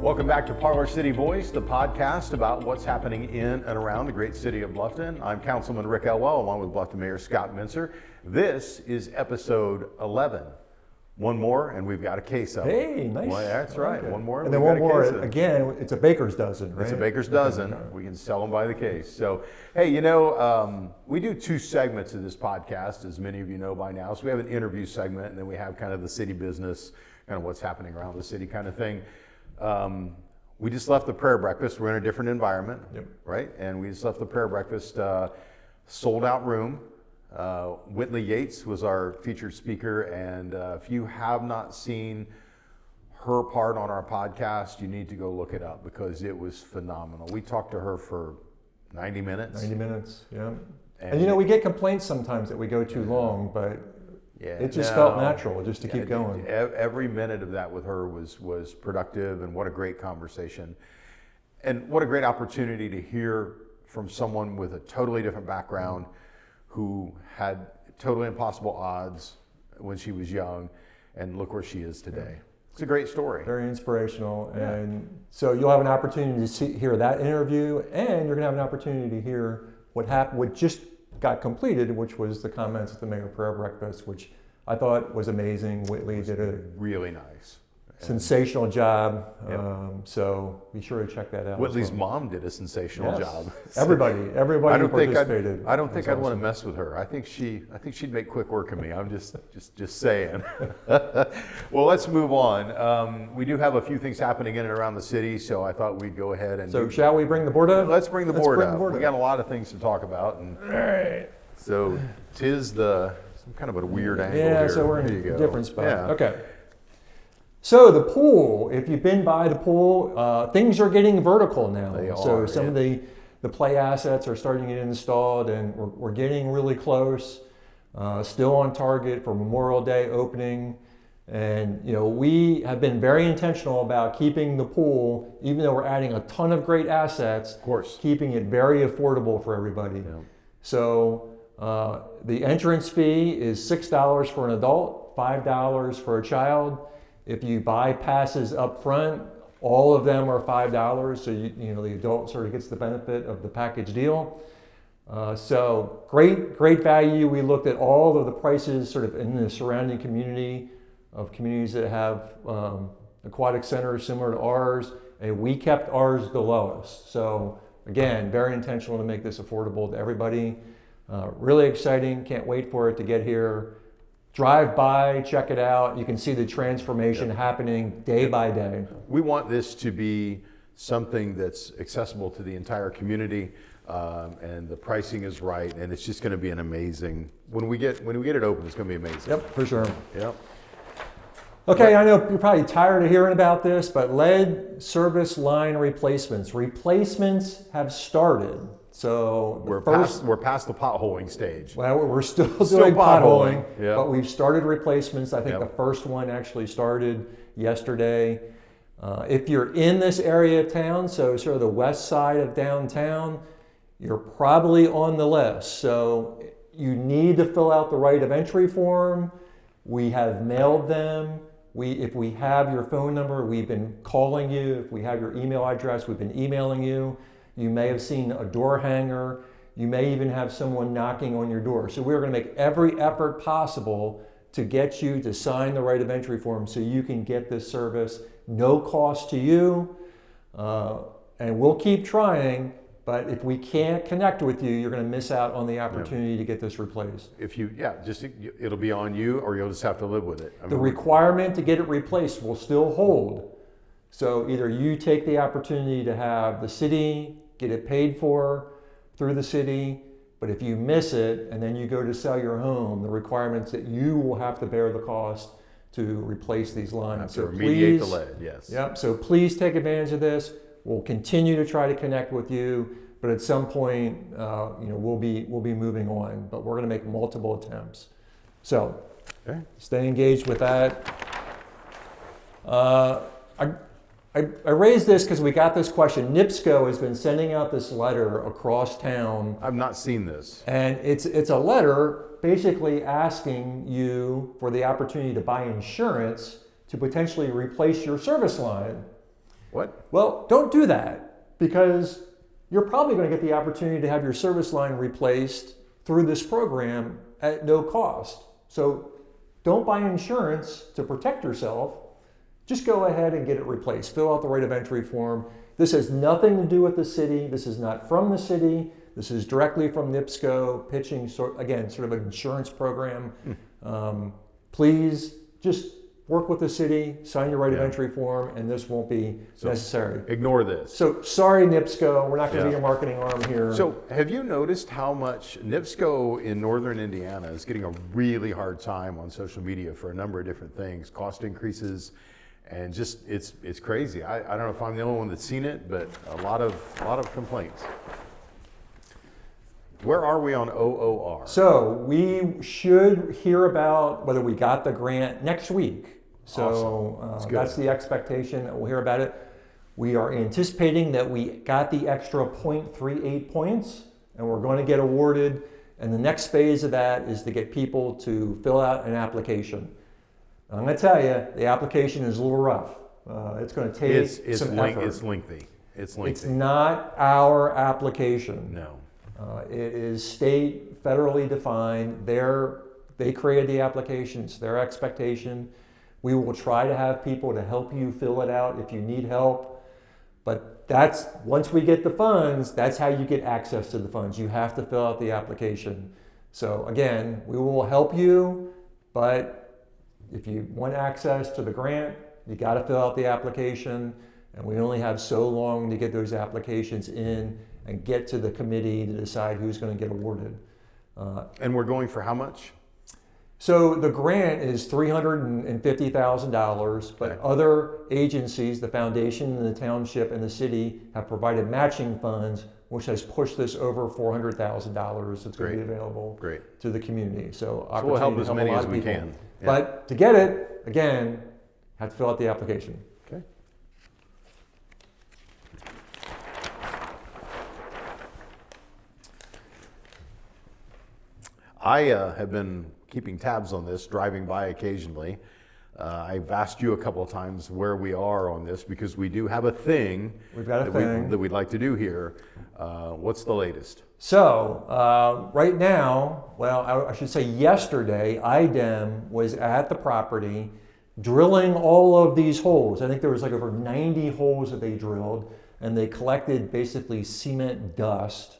Welcome back to Parlor City Voice, the podcast about what's happening in and around the great city of Bluffton. I'm Councilman Rick Elwell, along with Bluffton Mayor Scott Mincer. This is episode 11. One more, and we've got a case of it. Hey, nice. Well, that's right. Okay. One more, and then one more. Again, it's a baker's dozen, right? It's a baker's dozen. Okay. We can sell them by the case. So, hey, we do two segments of this podcast, as many of you know by now. So we have an interview segment, and then we have kind of the city business, kind of what's happening around the city kind of thing. We just left the prayer breakfast. We're in a different environment, right? And we just left the prayer breakfast, sold out room. Whitley Yates was our featured speaker, and if you have not seen her part on our podcast, you need to go look it up because it was phenomenal. We talked to her for 90 minutes. 90 minutes, yeah. And we get complaints sometimes that we go too long, but it just felt natural just to keep going. Every minute of that with her was productive, and what a great conversation. And what a great opportunity to hear from someone with a totally different background who had totally impossible odds when she was young, and look where she is today. It's a great story. Very inspirational. And so you'll have an opportunity to hear that interview, and you're gonna have an opportunity to hear what just got completed, which was the comments at the Mayor Prayer Breakfast, which I thought was amazing. Whitley did a really nice, sensational job. So be sure to check that out. Whitley's mom did a sensational job. Everybody participated. I don't think I'd want to mess with her. I think she'd make quick work of me. I'm just saying. Well, let's move on. We do have a few things happening in and around the city, so I thought we'd go ahead and. So shall we bring the board up? Let's bring the board up. We got a lot of things to talk about, and so tis some kind of a weird angle here. Yeah, so we're in a different spot. Yeah. Okay. So the pool, if you've been by the pool, things are getting vertical now. So some of the play assets are starting to get installed, and we're getting really close. Still on target for Memorial Day opening. And we have been very intentional about keeping the pool, even though we're adding a ton of great assets, of course, keeping it very affordable for everybody. Yeah. So the entrance fee is $6 for an adult, $5 for a child. If you buy passes up front, all of them are $5, so the adult sort of gets the benefit of the package deal. So great value. We looked at all of the prices sort of in the surrounding communities that have aquatic centers similar to ours, and we kept ours the lowest. So again, very intentional to make this affordable to everybody. Really exciting. Can't wait for it to get here. Drive by, check it out. You can see the transformation happening day by day. We want this to be something that's accessible to the entire community, and the pricing is right, and it's just going to be an amazing. When we get it open, it's going to be amazing. Yep, for sure. Yep. Okay, I know you're probably tired of hearing about this, but lead service line replacements. Replacements have started. So we're past the potholing stage. Well, we're still doing potholing, yeah. But we've started replacements. I think the first one actually started yesterday. If you're in this area of town, so sort of the west side of downtown, you're probably on the list. So you need to fill out the right of entry form. We have mailed them. If we have your phone number, we've been calling you. If we have your email address, we've been emailing you. You may have seen a door hanger. You may even have someone knocking on your door. So we're going to make every effort possible to get you to sign the right of entry form so you can get this service. No cost to you. And we'll keep trying, but if we can't connect with you, you're going to miss out on the opportunity to get this replaced. It'll be on you, or you'll just have to live with it. The requirement to get it replaced will still hold. So either you take the opportunity to have the city get it paid for through the city, but if you miss it and then you go to sell your home, the requirement's that you will have to bear the cost to replace these lines. So remediate the lead, yes. Yep, so please take advantage of this. We'll continue to try to connect with you, but at some point, we'll be moving on, but we're gonna make multiple attempts. So stay engaged with that. I raised this because we got this question. NIPSCO has been sending out this letter across town. I've not seen this. And it's a letter basically asking you for the opportunity to buy insurance to potentially replace your service line. What? Well, don't do that, because you're probably going to get the opportunity to have your service line replaced through this program at no cost. So don't buy insurance to protect yourself. Just go ahead and get it replaced. Fill out the right of entry form. This has nothing to do with the city. This is not from the city. This is directly from NIPSCO pitching, sort of an insurance program. Please just work with the city, sign your right of entry form, and this won't be necessary. Ignore this. So sorry, NIPSCO, we're not going to be your marketing arm here. So have you noticed how much NIPSCO in northern Indiana is getting a really hard time on social media for a number of different things, cost increases, and just it's crazy. I don't know if I'm the only one that's seen it, but a lot of complaints. Where are we on OOR? So we should hear about whether we got the grant next week. So awesome. That's the expectation that we'll hear about it. We are anticipating that we got the extra 0.38 points, and we're going to get awarded. And the next phase of that is to get people to fill out an application. I'm going to tell you, the application is a little rough. It's going to take some effort. It's lengthy. It's not our application. No. It is state, federally defined. They created the application. It's their expectation. We will try to have people to help you fill it out if you need help. But once we get the funds, that's how you get access to the funds. You have to fill out the application. So again, we will help you, but if you want access to the grant, you got to fill out the application. And we only have so long to get those applications in and get to the committee to decide who's going to get awarded. And we're going for how much? So the grant is $350,000, but other agencies, the foundation and the township and the city, have provided matching funds, which has pushed this over $400,000 that's going to be available to the community. So we'll help as many as we can. Yeah. But to get it, again, have to fill out the application. Okay. I have been keeping tabs on this, driving by occasionally. I've asked you a couple of times where we are on this, because we do have a thing that we'd like to do here. What's the latest? So right now, well, I should say yesterday, IDEM was at the property drilling all of these holes. I think there was like over 90 holes that they drilled, and they collected basically cement dust.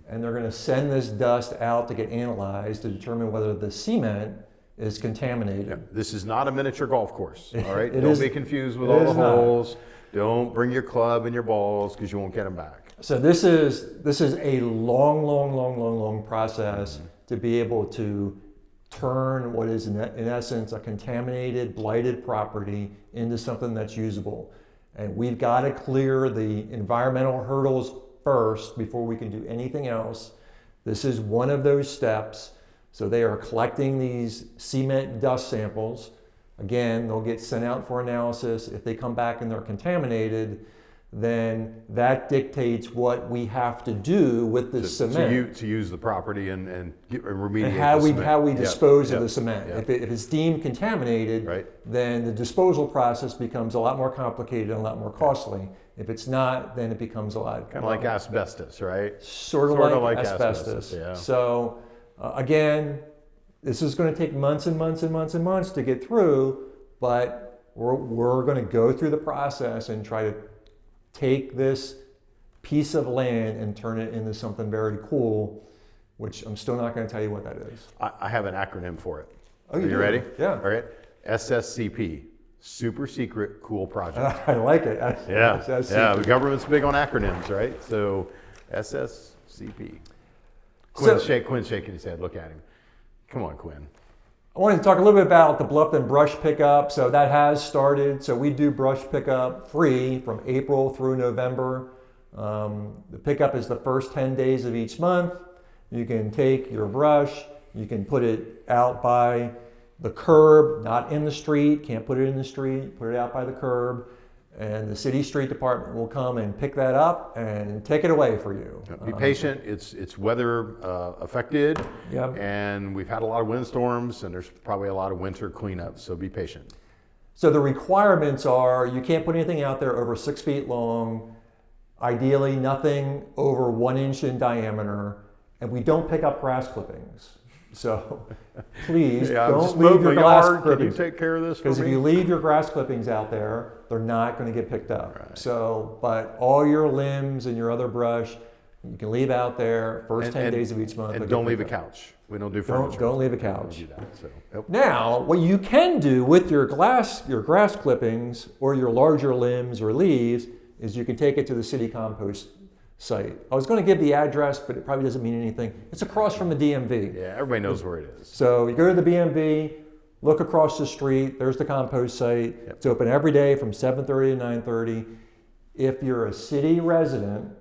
And they're going to send this dust out to get analyzed to determine whether the cement is contaminated. Yeah. This is not a miniature golf course, all right? Don't be confused with all the holes. Don't bring your club and your balls, because you won't get them back. So this is a long process to be able to turn what is in essence a contaminated, blighted property into something that's usable. And we've got to clear the environmental hurdles first before we can do anything else. This is one of those steps. So they are collecting these cement dust samples. Again, they'll get sent out for analysis. If they come back and they're contaminated, then that dictates what we have to do with the cement. To use the property and remediate and the cement. How we dispose of the cement. Yeah. If it's deemed contaminated, then the disposal process becomes a lot more complicated and a lot more costly. If it's not, then it becomes a lot. Kind of like asbestos, right? Sort of like asbestos. Yeah. So again, this is going to take months and months and months and months to get through, but we're going to go through the process and try to take this piece of land and turn it into something very cool, which I'm still not going to tell you what that is. I have an acronym for it. Oh, you ready? Yeah. All right. SSCP. Super secret cool project. I like it. Yeah. The government's big on acronyms, right? So SSCP. Quinn's shaking his head. Look at him. Come on, Quinn. I wanted to talk a little bit about the Bluffton brush pickup. So that has started. So we do brush pickup free from April through November. The pickup is the first 10 days of each month. You can take your brush, you can put it out by the curb, not in the street, can't put it in the street, put it out by the curb, and the city street department will come and pick that up and take it away for you. Be patient, it's weather affected, and we've had a lot of windstorms, and there's probably a lot of winter cleanup, so be patient. So the requirements are you can't put anything out there over 6 feet long, ideally nothing over 1 inch in diameter, and we don't pick up grass clippings. So please don't leave your grass clippings. Can you take care of this for me? Because if you leave your grass clippings out there, they're not going to get picked up. Right. So, but all your limbs and your other brush, you can leave out there first 10 days of each month. And don't leave a couch. We don't do furniture. Don't leave a couch. We don't do that, so, nope. Now, what you can do with your grass clippings or your larger limbs or leaves is you can take it to the city compost site. I was going to give the address, but it probably doesn't mean anything. It's across from the DMV. Yeah, everybody knows where it is. So you go to the BMV, look across the street, there's the compost site. Yep. It's open every day from 7:30 to 9:30. If you're a city resident,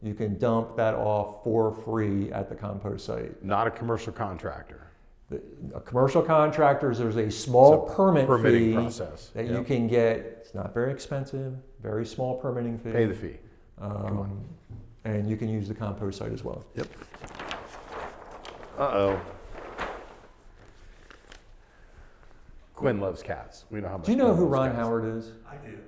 you can dump that off for free at the compost site. Not a commercial contractor. Commercial contractors, there's a small permitting fee process that you can get. It's not very expensive, very small permitting fee. Pay the fee. And you can use the compost site as well. Yep. Uh-oh. Quinn loves cats. We know how much. Do you know Quinn who loves Ron cats. Howard is? I do.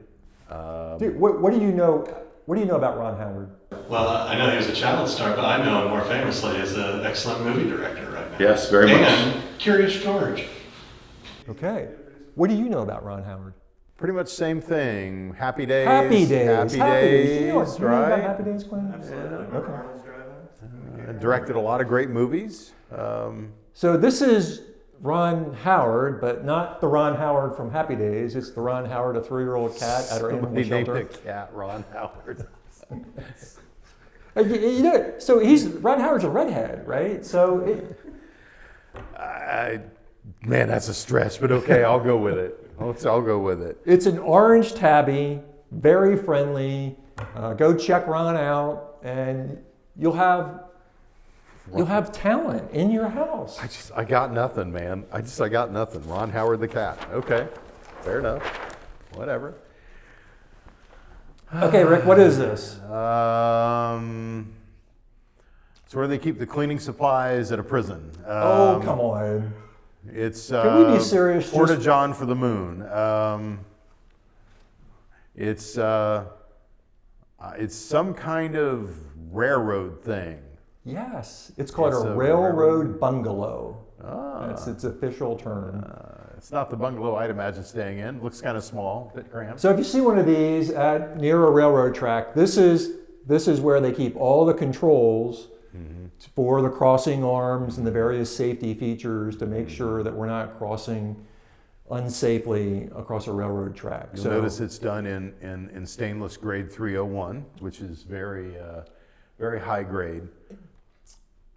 Dude, what do you know? What do you know about Ron Howard? Well, I know he was a child star, but I know him more famously as an excellent movie director right now. Yes, very much. And Curious George. Okay. What do you know about Ron Howard? Pretty much same thing. Happy Days. Happy Days. Happy Days, You know what you know about right? Happy Days, Quinn? Absolutely. Okay. Directed a lot of great movies. So this is Ron Howard, but not the Ron Howard from Happy Days. It's the Ron Howard, a 3-year-old cat at our animal Somebody named shelter. the cat Ron Howard. You know, so Ron Howard's a redhead, right? So Man, that's a stretch, but okay, I'll go with it. I'll go with it. it's an orange tabby, very friendly. Go check Ron out, and you'll have talent in your house. I got nothing, man. I got nothing. Ron Howard the cat. Okay, fair enough. Whatever. Okay, Rick, what is this? It's where they keep the cleaning supplies at a prison. Oh, come on. It's Can we be serious? Porta John for the moon. It's some kind of railroad thing. Yes, it's called It's a a railroad bungalow. Ah. That's its official term. It's not the bungalow I'd imagine staying in. Looks kind of small, a bit cramped. So if you see one of these near a railroad track, this is where they keep all the controls for the crossing arms and the various safety features to make sure that we're not crossing unsafely across a railroad track. You'll notice it's done in stainless grade 301, which is very very high grade.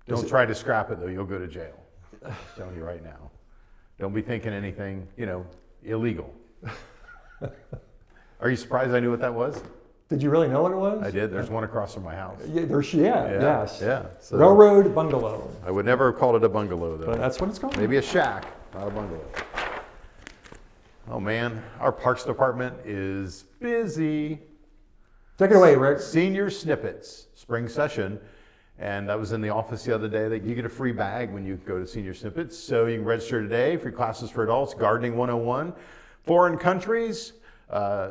Don't try to scrap it though; you'll go to jail. I'm telling you right now. Don't be thinking anything, illegal. Are you surprised I knew what that was? Did you really know what it was? I did. There's one across from my house. Yeah, yes. Yeah. So Railroad bungalow. I would never have called it a bungalow though. But that's what it's called. Maybe a shack, not a bungalow. Oh man, our parks department is busy. Take it away, Rick. Senior Snippets, spring session. And I was in the office the other day. You get a free bag when you go to Senior Snippets. So you can register today, free classes for adults, Gardening 101, foreign countries,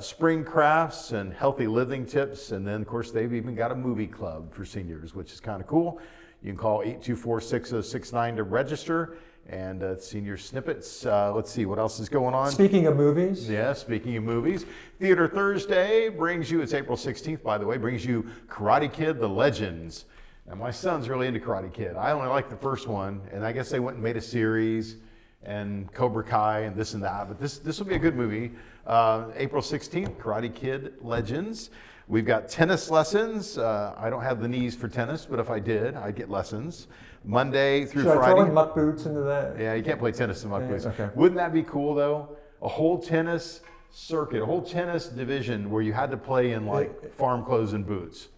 spring crafts and healthy living tips. And then, of course, they've even got a movie club for seniors, which is kind of cool. You can call 824-6069 to register. And Senior Snippets, let's see, what else is going on? Speaking of movies. Yeah, speaking of movies, Theater Thursday brings you, it's April 16th, by the way, brings you Karate Kid, The Legends. Now, my son's really into Karate Kid. I only like the first one, and I guess they went and made a series, and Cobra Kai, and this and that, but this will be a good movie. April 16th, Karate Kid, Legends. We've got tennis lessons. I don't have the knees for tennis, but if I did, I'd get lessons. Monday through Should Friday. I throw in muck boots into that? Yeah, you can't play tennis in muck boots. Okay. Wouldn't that be cool though? A whole tennis circuit, a whole tennis division where you had to play in like farm clothes and boots.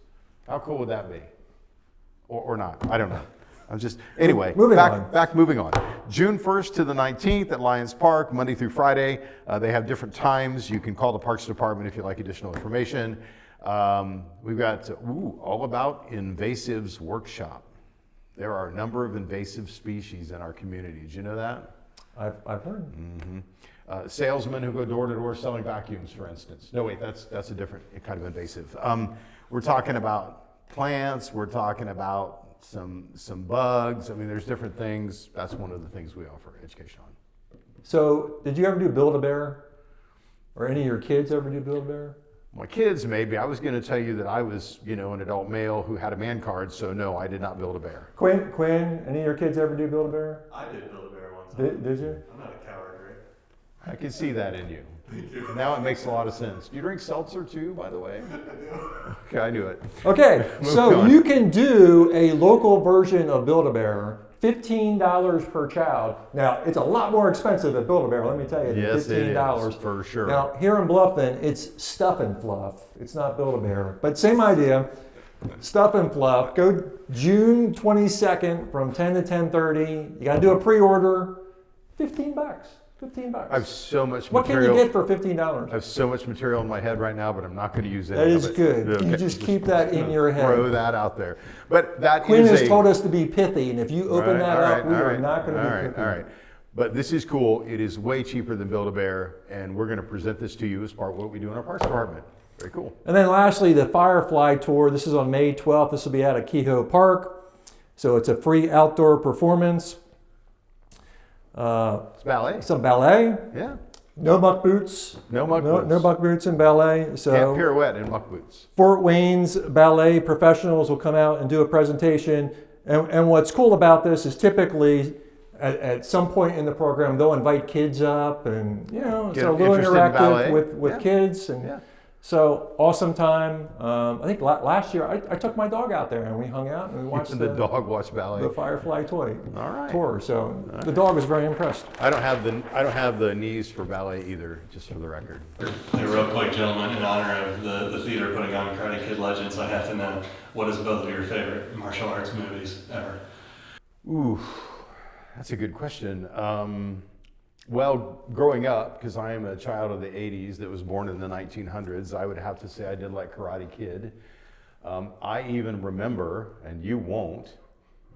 How cool would that be? Or not? I don't know. I'm just anyway. Moving on. Moving on. June 1st to the 19th at Lions Park, Monday through Friday. They have different times. You can call the Parks Department if you'd like additional information. We've got all about invasives workshop. There are a number of invasive species in our community. Did you know that? I've heard. Salesmen who go door to door selling vacuums, for instance. No, wait, that's a different kind of invasive. We're talking about plants. We're talking about some bugs. I mean, there's different things. That's one of the things we offer education on. So, did you ever do Build-A-Bear? Or any of your kids ever do Build-A-Bear? My kids, maybe. I was going to tell you that I was, an adult male who had a man card, so no, I did not build a bear. Quinn, any of your kids ever do Build-A-Bear? I did build a bear one time. Did you? I'm not a coward, right? I can see that in you. Now it makes a lot of sense. Do you drink seltzer too, by the way? Okay, I knew it. Okay, so on. you can do a local version of Build-A-Bear, $15 per child. Now, it's a lot more expensive at Build-A-Bear, let me tell you, than Yes, $15. it is, for sure. Now, here in Bluffton, it's Stuff and Fluff. It's not Build-A-Bear, but same idea. Stuff and Fluff. Go June 22nd from 10 to 10:30. You got to do a pre-order. $15. $15. I have so much What can material. you get for $15? I have so much material in my head right now, but I'm not going to use any That of is it. good. Okay. You just keep that in your head. Throw that out there. But that Quinn is has told us to be pithy, and if you open that up, we are not going to be pithy. All right. But this is cool. It is way cheaper than Build-A-Bear, and we're going to present this to you as part of what we do in our parks department. Very cool. And then lastly, the Firefly Tour. This is on May 12th. This will be at Kehoe Park. So it's a free outdoor performance. It's ballet. Some ballet. Yeah. No muck boots. No muck boots. No muck boots in ballet. So Can't pirouette in muck boots. Fort Wayne's ballet professionals will come out and do a presentation. And what's cool about this is typically at some point in the program, they'll invite kids up and, it's a little interactive with kids. And so awesome time. I think last year I took my dog out there and we hung out and we watched the dog watched ballet. The Firefly tour. So the dog was very impressed. I don't have the knees for ballet either, just for the record. Hey, real quick, gentlemen, in honor of the theater putting on Karate Kid Legends, I have to know, what is both of your favorite martial arts movies ever? Ooh, that's a good question. Well, growing up, because I am a child of the 80s that was born in the 1900s, I would have to say I did like Karate Kid. I even remember, and you won't,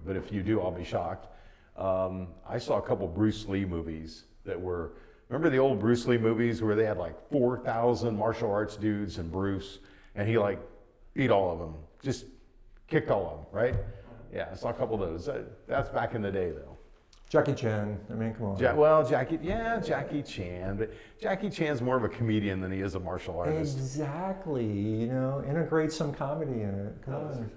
but if you do, I'll be shocked. I saw a couple Bruce Lee movies that were, remember the old Bruce Lee movies where they had like 4,000 martial arts dudes and Bruce, and he like beat all of them, just kicked all of them, right? Yeah, I saw a couple of those. That's back in the day though. Jackie Chan, I mean, come on. Jackie Chan, but Jackie Chan's more of a comedian than he is a martial artist. Exactly, integrate some comedy in it. Come on.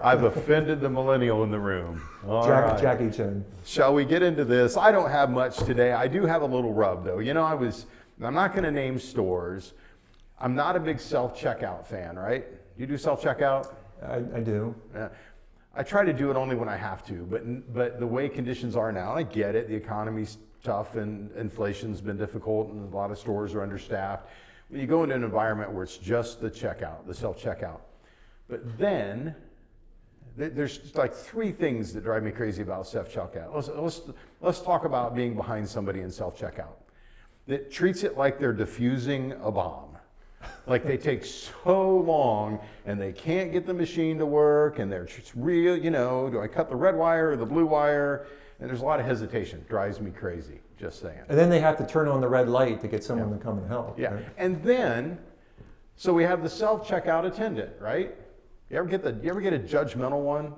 I've offended the millennial in the room. All right. Jackie Chan. Shall we get into this? I don't have much today. I do have a little rub though. I'm not going to name stores. I'm not a big self-checkout fan, right? You do self-checkout? I do. Yeah. I try to do it only when I have to, but the way conditions are now, and I get it, the economy's tough and inflation's been difficult and a lot of stores are understaffed. When you go into an environment where it's just the checkout, the self-checkout. But then, there's like three things that drive me crazy about self-checkout. Let's talk about being behind somebody in self-checkout that treats it like they're defusing a bomb. Like they take so long and they can't get the machine to work and they're just real, do I cut the red wire or the blue wire? And there's a lot of hesitation. Drives me crazy, just saying. And then they have to turn on the red light to get someone to come and help. Yeah, right? and then, so we have the self-checkout attendant, right? You ever get a judgmental one?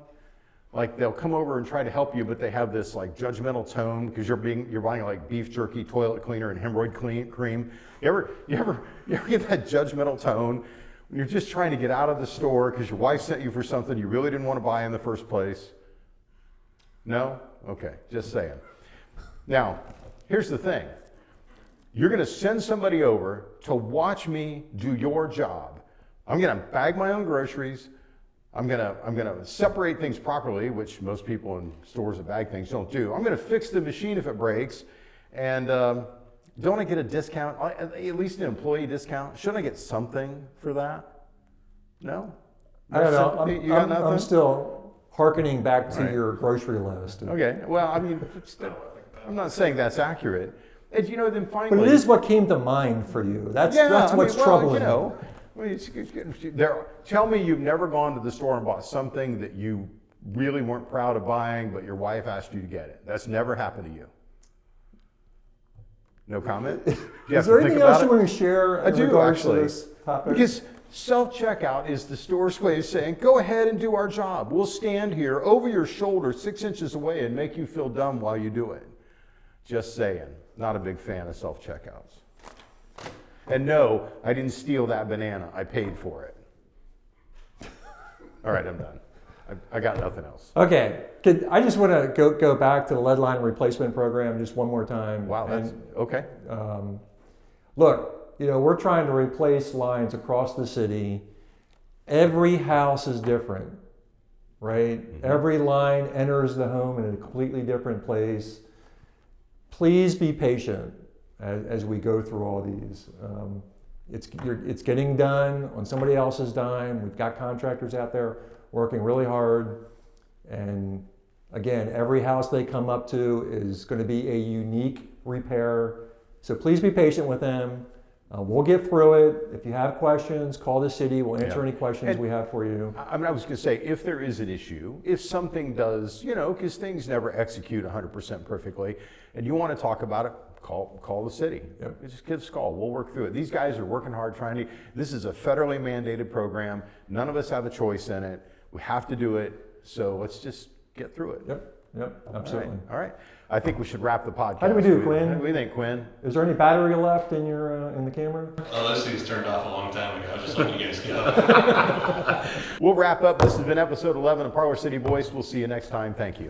Like they'll come over and try to help you, but they have this like judgmental tone because you're buying like beef jerky, toilet cleaner, and hemorrhoid cream. You ever get that judgmental tone when you're just trying to get out of the store because your wife sent you for something you really didn't want to buy in the first place? No? Okay, just saying. Now, here's the thing. You're going to send somebody over to watch me do your job. I'm going to bag my own groceries. I'm gonna separate things properly, which most people in stores that bag things don't do. I'm gonna fix the machine if it breaks, and don't I get a discount? At least an employee discount? Shouldn't I get something for that? No? I don't know. I'm still hearkening back to your grocery list. Okay. Well, I mean, I'm not saying that's accurate. And then finally, but it is what came to mind for you. That's what's troubling. Tell me you've never gone to the store and bought something that you really weren't proud of buying, but your wife asked you to get it? That's never happened to you. No comment? You Is there anything else you want to share in regards to this topic? Because self-checkout is the store's way of saying, go ahead and do our job. We'll stand here over your shoulder 6 inches away and make you feel dumb while you do it. Just saying. Not a big fan of self-checkouts. And no, I didn't steal that banana. I paid for it. All right, I'm done. I got nothing else. Okay, I just want to go back to the lead line replacement program just one more time. Wow, that's okay. Look, we're trying to replace lines across the city. Every house is different, right? Mm-hmm. Every line enters the home in a completely different place. Please be patient as we go through all these. It's getting done on somebody else's dime. We've got contractors out there working really hard. And again, every house they come up to is going to be a unique repair. So please be patient with them. We'll get through it. If you have questions, call the city. We'll answer any questions we have for you. I was going to say, if there is an issue, if something does, because things never execute 100% perfectly, and you want to talk about it, call the city. Yep. Just give us a call. We'll work through it. These guys are working hard trying to. This is a federally mandated program. None of us have a choice in it. We have to do it. So let's just get through it. Yep, absolutely. All right. I think we should wrap the podcast. How do we do, Quinn? What do you think, Quinn? Is there any battery left in your in the camera? Oh, those things turned off a long time ago. I was just letting you guys go. We'll wrap up. This has been episode 11 of Parlor City Voice. We'll see you next time. Thank you.